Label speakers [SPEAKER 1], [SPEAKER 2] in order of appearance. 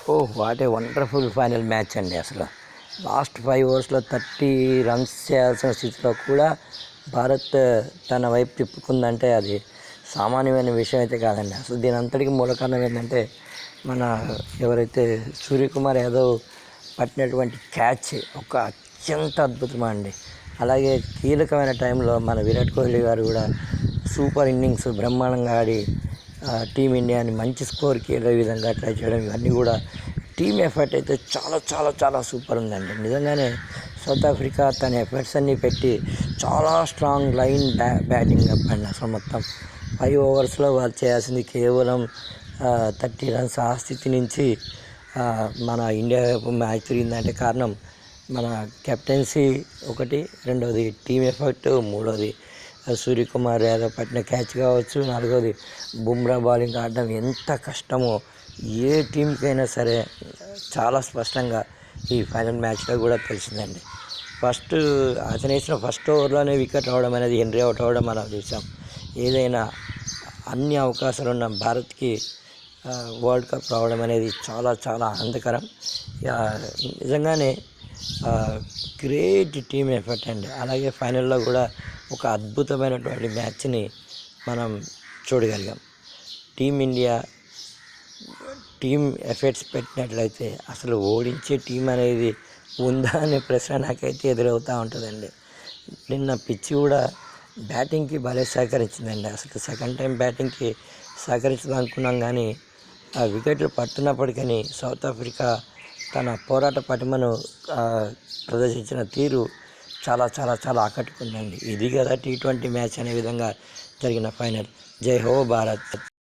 [SPEAKER 1] Oh! What a wonderful final match అండి అసలు. Last 5 ఓవర్స్‌లో 30 runs చేయాల్సిన స్థితిలో కూడా భారత్ తన వైపు తిప్పుకుందంటే అది సామాన్యమైన విషయం అయితే కాదండి. అసలు దీని అంతటికి మూల కారణం ఏంటంటే మన ఎవరైతే సూర్యకుమార్ యాదవ్ పట్టినటువంటి క్యాచ్ ఒక అత్యంత అద్భుతమండి. అలాగే కీలకమైన టైంలో మన విరాట్ కోహ్లీ గారు కూడా సూపర్ ఇన్నింగ్స్ బ్రహ్మాండంగా ఆడి టీమిండియాని మంచి స్కోర్కి వెళ్ళే విధంగా ట్రై చేయడం, ఇవన్నీ కూడా టీమ్ ఎఫర్ట్ అయితే చాలా చాలా చాలా సూపర్ ఉందండి. నిజంగానే సౌత్ ఆఫ్రికా తన ఎఫర్ట్స్ అన్నీ పెట్టి చాలా స్ట్రాంగ్ లైన్ బ్యాటింగ్ చెప్పండి. అసలు మొత్తం 5 ఓవర్స్లో వాళ్ళు చేయాల్సింది కేవలం 30 రన్స్. ఆ స్థితి నుంచి మన ఇండియా వైపు మ్యాచ్ తిరిగిందంటే కారణం మన కెప్టెన్సీ ఒకటి, రెండోది టీమ్ ఎఫర్ట్, మూడోది సూర్యకుమార్ యాదవ్ పట్టిన క్యాచ్ కావచ్చు, నాలుగోది బుమ్రా బౌలింగ్ ఆడడం ఎంత కష్టమో ఏ టీంకైనా సరే చాలా స్పష్టంగా ఈ ఫైనల్ మ్యాచ్లో కూడా తెలిసిందండి. అతను వేసిన ఫస్ట్ ఓవర్లోనే వికెట్ రావడం అనేది, హెన్రీ అవుట్ అవ్వడం మనం చూసాం. ఏదైనా అన్ని అవకాశాలు ఉన్న భారత్కి వరల్డ్ కప్ రావడం అనేది చాలా చాలా ఆనందకరం. నిజంగానే గ్రేట్ టీమ్ ఎఫర్ట్ అండి. అలాగే ఫైనల్లో కూడా ఒక అద్భుతమైనటువంటి మ్యాచ్ని మనం చూడగలిగాం. టీమిండియా టీమ్ ఎఫర్ట్స్ పెట్టినట్లయితే అసలు ఓడించే టీం అనేది ఉందా అనే ప్రశ్న నాకైతే ఎదురవుతూ ఉంటుందండి. నిన్న పిచ్ కూడా బ్యాటింగ్కి భలే సహకరించిందండి. అసలు సెకండ్ టైం బ్యాటింగ్కి సహకరించదు అనుకున్నాం, కానీ ఆ వికెట్లు పడుతున్నప్పటికీ సౌత్ ఆఫ్రికా తన పోరాట పటిమను ప్రదర్శించిన తీరు చాలా చాలా చాలా ఆకట్టుకుందండి. ఇది కదా T20 మ్యాచ్ అనే విధంగా జరిగిన ఫైనల్. జై హో భారత్.